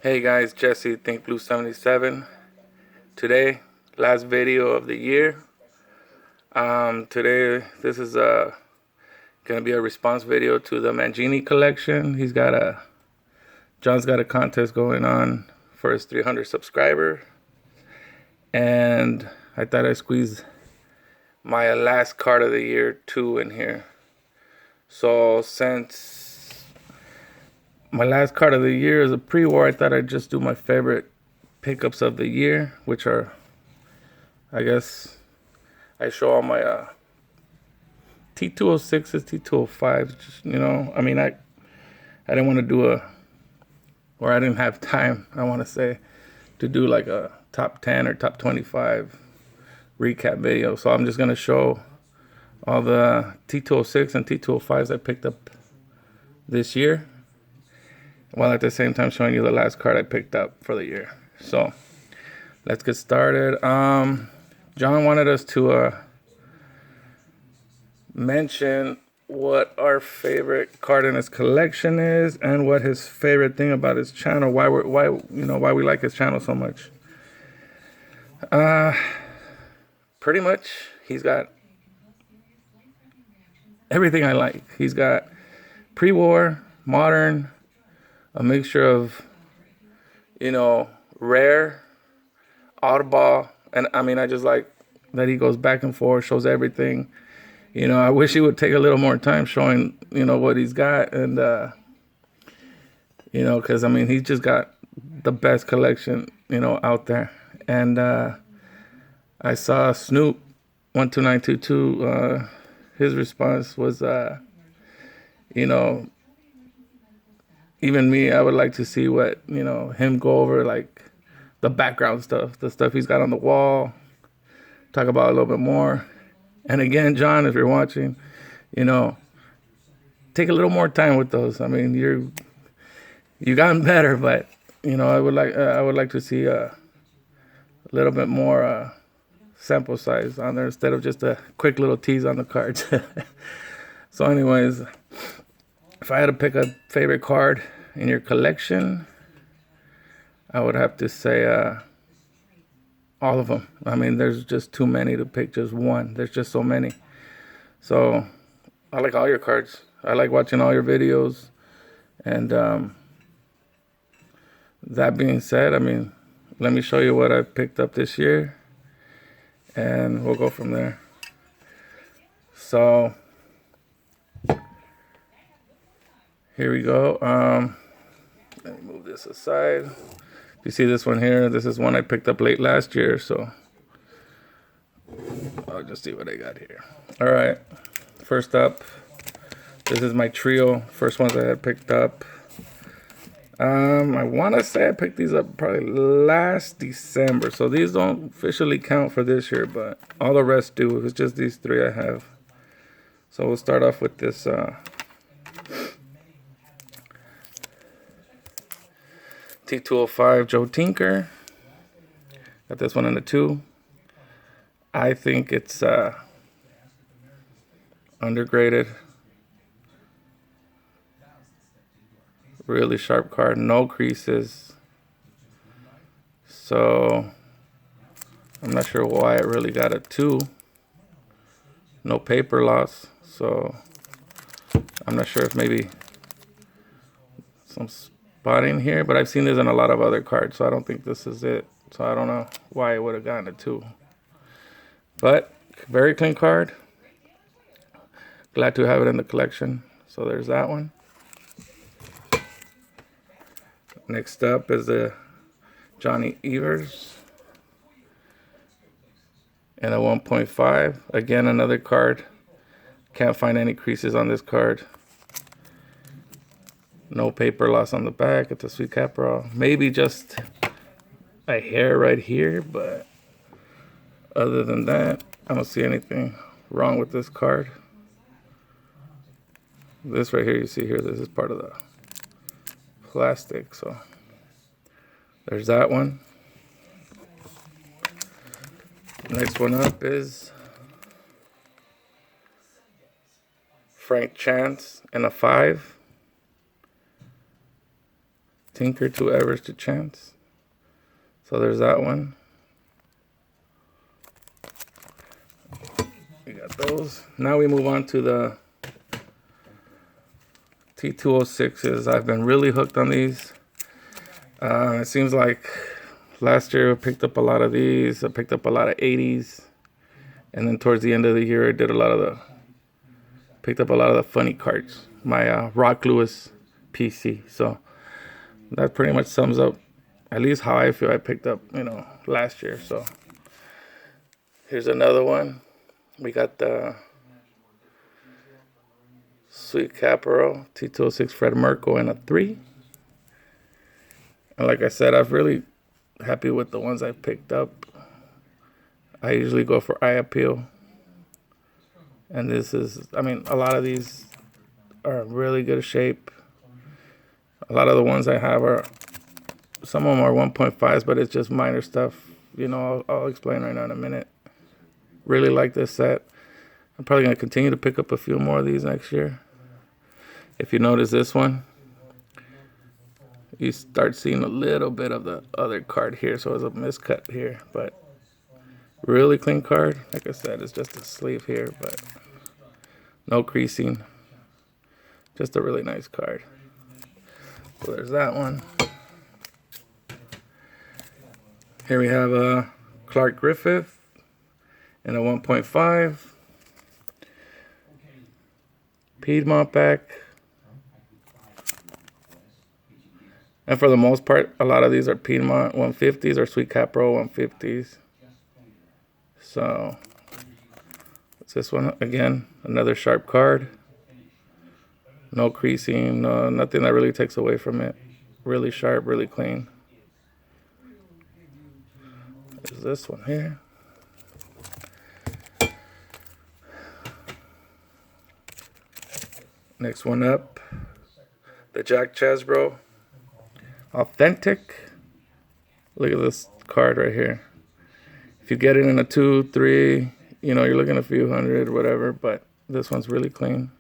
Hey guys, Jesse Think Blue 77. Today, last video of the year. Today this is gonna be a response video to the Mangini collection. John's got a contest going on for his 300 subscriber, and I thought I'd squeeze my last card of the year 2 in here. So since my last card of the year is a pre-war, I thought I'd just do my favorite pickups of the year, which are, I guess, I show all my T206s, T205s. Just, I mean, I didn't want to do I didn't have time, I want to say, to do like a top 10 or top 25 recap video. So I'm just going to show all the T206 and T205s I picked up this year, while at the same time showing you the last card I picked up for the year. So let's get started. John wanted us to mention what our favorite card in his collection is and what his favorite thing about his channel, why we like his channel so much. Pretty much he's got everything I like. He's got pre-war, modern, a mixture of, rare, oddball, and I mean, I just like that he goes back and forth, shows everything. I wish he would take a little more time showing, what he's got, and, because, I mean, he's just got the best collection, out there. And I saw Snoop 12922, his response was, even me, I would like to see what, him go over, like, the background stuff, the stuff he's got on the wall, talk about a little bit more. And again, John, if you're watching, take a little more time with those. I mean, you gotten better, but, I would like to see a little bit more sample size on there instead of just a quick little tease on the cards. So anyways, if I had to pick a favorite card in your collection, I would have to say all of them. I mean, there's just too many to pick just one. There's just so many. So I like all your cards. I like watching all your videos. And that being said, I mean, let me show you what I picked up this year, and we'll go from there. So here we go. Let me move this aside. If you see this one here, this is one I picked up late last year, so I'll just see what I got here. All right, first up, this is my trio. First ones I had picked up. I want to say I picked these up probably last December, so these don't officially count for this year, but all the rest do. It's just these three I have. So we'll start off with this T205 Joe Tinker. Got this one in the 2. I think it's undergraded. Really sharp card, no creases. So I'm not sure why it really got a 2. No paper loss. So I'm not sure if maybe some spotting here, but I've seen this in a lot of other cards, so I don't think this is it. So I don't know why it would have gotten a 2. But very clean card. Glad to have it in the collection. So there's that one. Next up is the Johnny Evers and a 1.5. Again, another card. Can't find any creases on this card. No paper loss on the back. It's a sweet caparol. Maybe just a hair right here, but other than that, I don't see anything wrong with this card. This right here, you see here, this is part of the plastic, so there's that one. Next one up is Frank Chance and a 5. Tinker to Average to Chance. So there's that one. We got those. Now we move on to the T206s. I've been really hooked on these. It seems like last year I picked up a lot of these. I picked up a lot of 80s. And then towards the end of the year, I did picked up a lot of the funny cards. My Rock Lewis PC. So that pretty much sums up at least how I feel I picked up, last year. So here's another one. We got the Sweet Capero T206 Fred Merkel in a 3. And like I said, I'm really happy with the ones I picked up. I usually go for eye appeal. And this is, a lot of these are in really good shape. A lot of the ones I have some of them are 1.5s, but it's just minor stuff. I'll explain right now in a minute. Really like this set. I'm probably going to continue to pick up a few more of these next year. If you notice this one, you start seeing a little bit of the other card here, so it's a miscut here, but really clean card. Like I said, it's just a sleeve here, but no creasing. Just a really nice card. So there's that one. Here we have a Clark Griffith in a 1.5. Piedmont back. And for the most part, a lot of these are Piedmont 150s or Sweet Capro 150s. So it's this one again, another sharp card. No creasing, nothing that really takes away from it. Really sharp, really clean. There's this one here. Next one up, the Jack Chesbro Authentic. Look at this card right here. If you get it in a 2, 3, you're looking at a few hundred, whatever, but this one's really clean.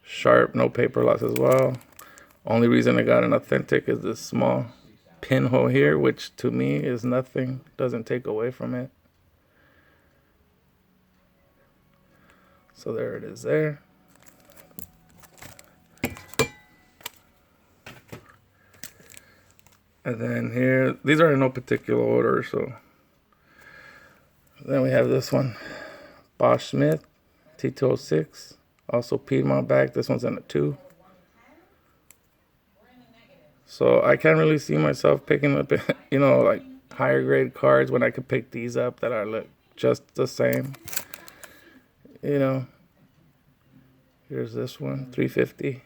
Sharp, no paper loss as well. Only reason I got an Authentic is this small pinhole here, which to me is nothing, doesn't take away from it. So there it is there. And then here, these are in no particular order, so. Then we have this one, Bosch Smith T206, also Piedmont back. This one's in a 2. So I can't really see myself picking up, like higher grade cards when I could pick these up that are look just the same. Here's this one, 350.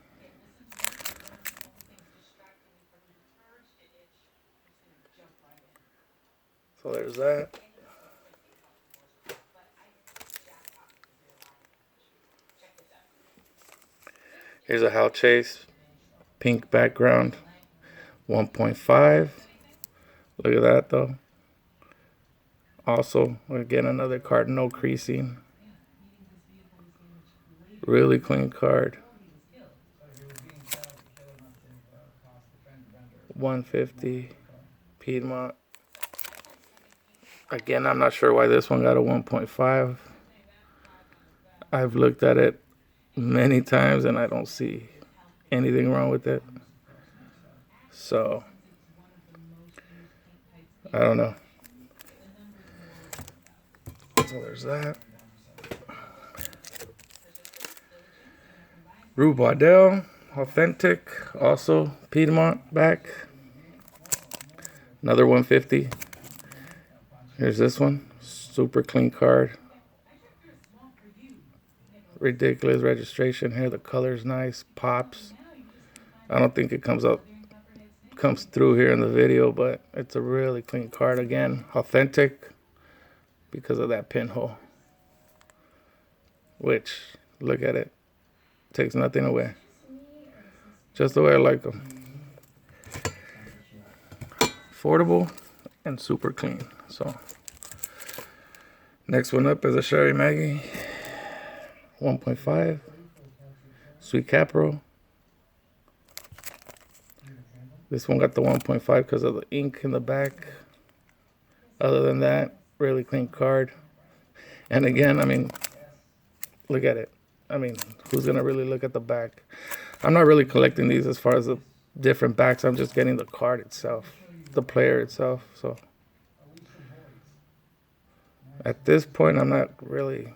So there's that. Here's a Hal Chase, pink background, 1.5. Look at that though. Also, again, another card, no creasing. Really clean card. 150 Piedmont. Again, I'm not sure why this one got a 1.5. I've looked at it many times and I don't see anything wrong with it. So, I don't know. So there's that. Rue Baudel, Authentic, also Piedmont back. Another 150. Here's this one, super clean card. Ridiculous registration here. The color's nice, pops. I don't think it comes through here in the video, but it's a really clean card. Again, Authentic because of that pinhole. Which, look at it. Takes nothing away. Just the way I like them. Affordable and super clean. So, next one up is a Sherry Maggie 1.5 Sweet Capro This one got the 1.5 because of the ink in the back. Other than that, really clean card. And again, I mean, look at it. I mean, who's going to really look at the back? I'm not really collecting these as far as the different backs. I'm just getting the card itself, the player itself. So at this point, I'm not really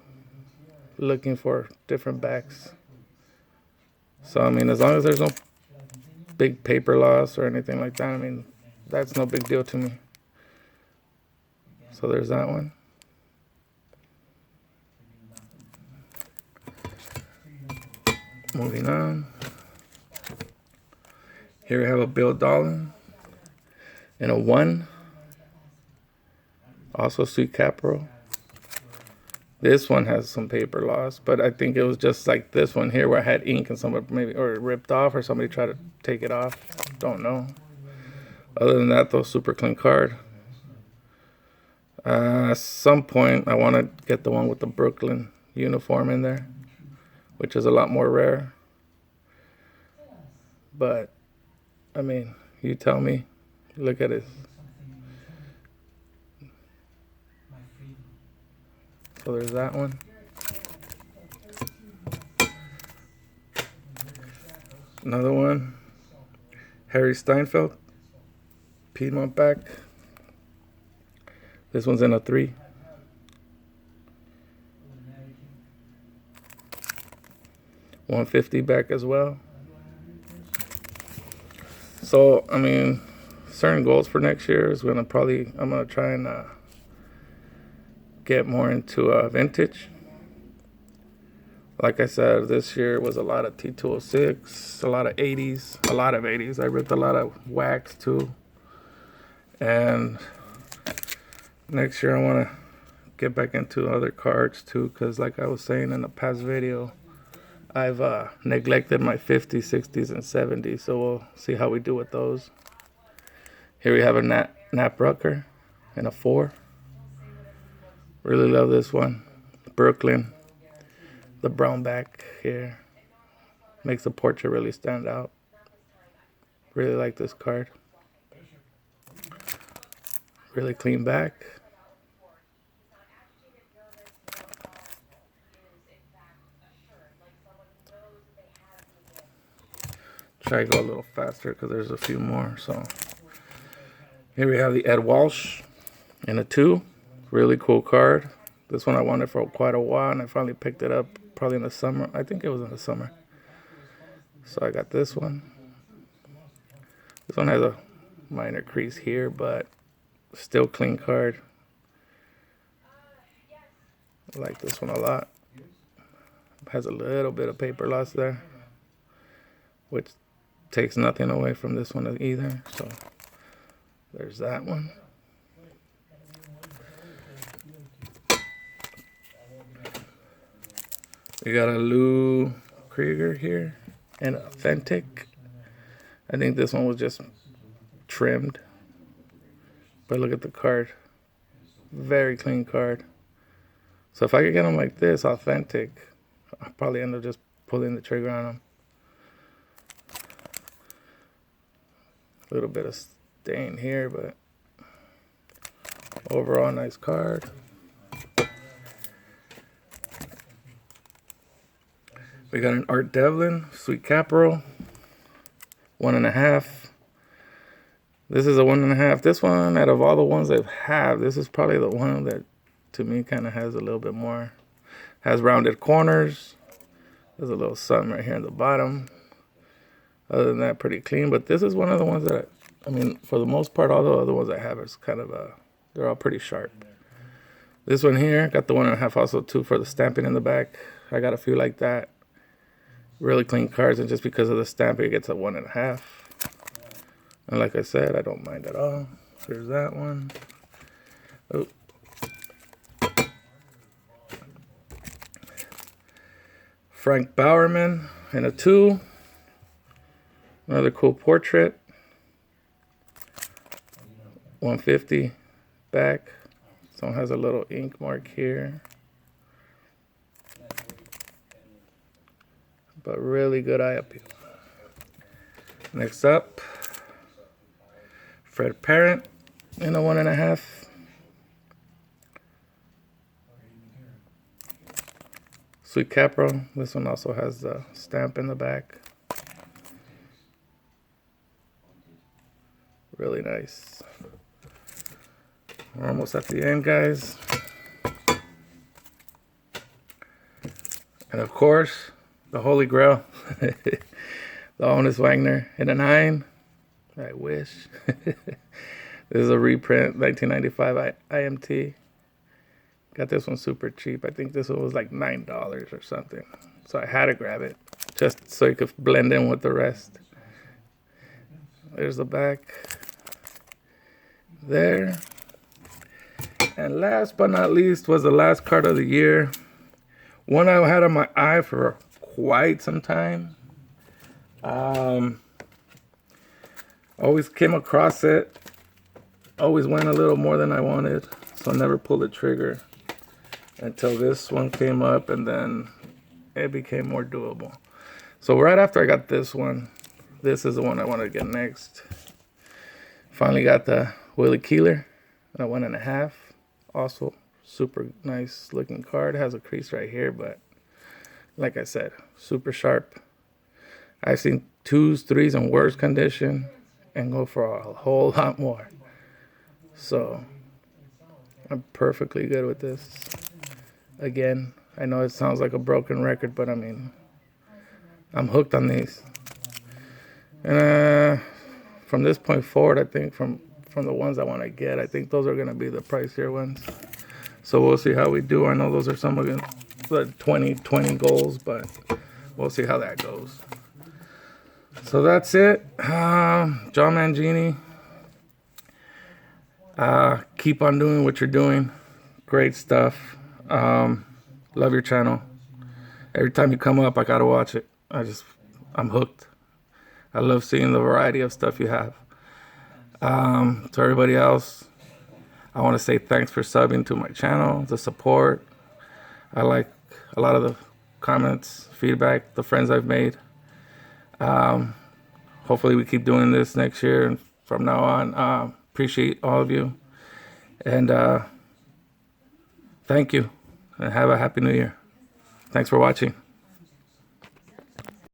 looking for different backs. So, I mean, as long as there's no big paper loss or anything like that, I mean, that's no big deal to me. So there's that one. Moving on. Here we have a Bill Dolan and a 1. Also Sweet Capro. This one has some paper loss, but I think it was just like this one here where I had ink and somebody maybe or it ripped off or somebody tried to take it off. Don't know. Other than that, though, super clean card. At some point, I want to get the one with the Brooklyn uniform in there, which is a lot more rare. But, I mean, you tell me. Look at it. So there's that one. Another one. Harry Steinfeld. Piedmont back. This one's in a 3. $150 back as well. So, I mean, certain goals for next year is I'm gonna try and get more into vintage. Like I said, this year was a lot of T206, a lot of 80s, I ripped a lot of wax too. And next year I want to get back into other cards too, because like I was saying in the past video, I've neglected my 50s, 60s, and 70s, so we'll see how we do with those. Here we have a Nat Rucker and a 4. Really love this one. Brooklyn. The brown back here makes the portrait really stand out. Really like this card. Really clean back. Try to go a little faster because there's a few more. So here we have the Ed Walsh in a 2. Really cool card. This one I wanted for quite a while, and I finally picked it up probably in the summer. I think it was in the summer. So I got this one. This one has a minor crease here, but still clean card. I like this one a lot. Has a little bit of paper loss there, which takes nothing away from this one either. So there's that one. We got a Lou Krieger here and Authentic. I think this one was just trimmed. But look at the card. Very clean card. So if I could get them like this, Authentic, I'll probably end up just pulling the trigger on them. A little bit of stain here, but overall nice card. We got an Art Devlin, Sweet Capro, 1.5. This is a 1.5. This one, out of all the ones I've had, this is probably the one that, to me, kind of has a little bit more. Has rounded corners. There's a little something right here in the bottom. Other than that, pretty clean. But this is one of the ones that, I mean, for the most part, all the other ones I have is kind of, they're all pretty sharp. This one here, got the 1.5 also too for the stamping in the back. I got a few like that. Really clean cards, and just because of the stamping, it gets a 1.5. And like I said, I don't mind at all. There's that one. Oh. Frank Bowerman in a 2. Another cool portrait. 150 back. Someone has a little ink mark here. But really good eye appeal. Next up, Fred Parent in a 1.5. Sweet Capro. This one also has the stamp in the back. Really nice. We're almost at the end, guys. And of course, the Holy Grail. The Honus Wagner in a 9. I wish. This is a reprint, 1995 IMT. Got this one super cheap. I think this one was like $9 or something. So I had to grab it just so it could blend in with the rest. There's the back. There. And last but not least was the last card of the year. One I had on my eye for quite some time. Always came across it. Always went a little more than I wanted. So I never pulled the trigger until this one came up, and then it became more doable. So right after I got this one, this is the one I wanted to get next. Finally got the Willie Keeler, a 1.5. Also super nice looking card. Has a crease right here, but like I said, super sharp. I've seen 2s, 3s in worse condition and go for a whole lot more. So I'm perfectly good with this. Again, I know it sounds like a broken record, but I mean, I'm hooked on these. And from this point forward, I think from the ones I want to get, I think those are going to be the pricier ones. So we'll see how we do. I know those are some of the 2020 goals, but we'll see how that goes. So that's it. John Mangini. Keep on doing what you're doing. Great stuff. Love your channel. Every time you come up, I gotta watch it. I'm hooked. I love seeing the variety of stuff you have. To everybody else, I want to say thanks for subbing to my channel, the support. I like a lot of the comments, feedback, the friends I've made. Hopefully we keep doing this next year and from now on. Appreciate all of you. And thank you. And have a happy new year. Thanks for watching.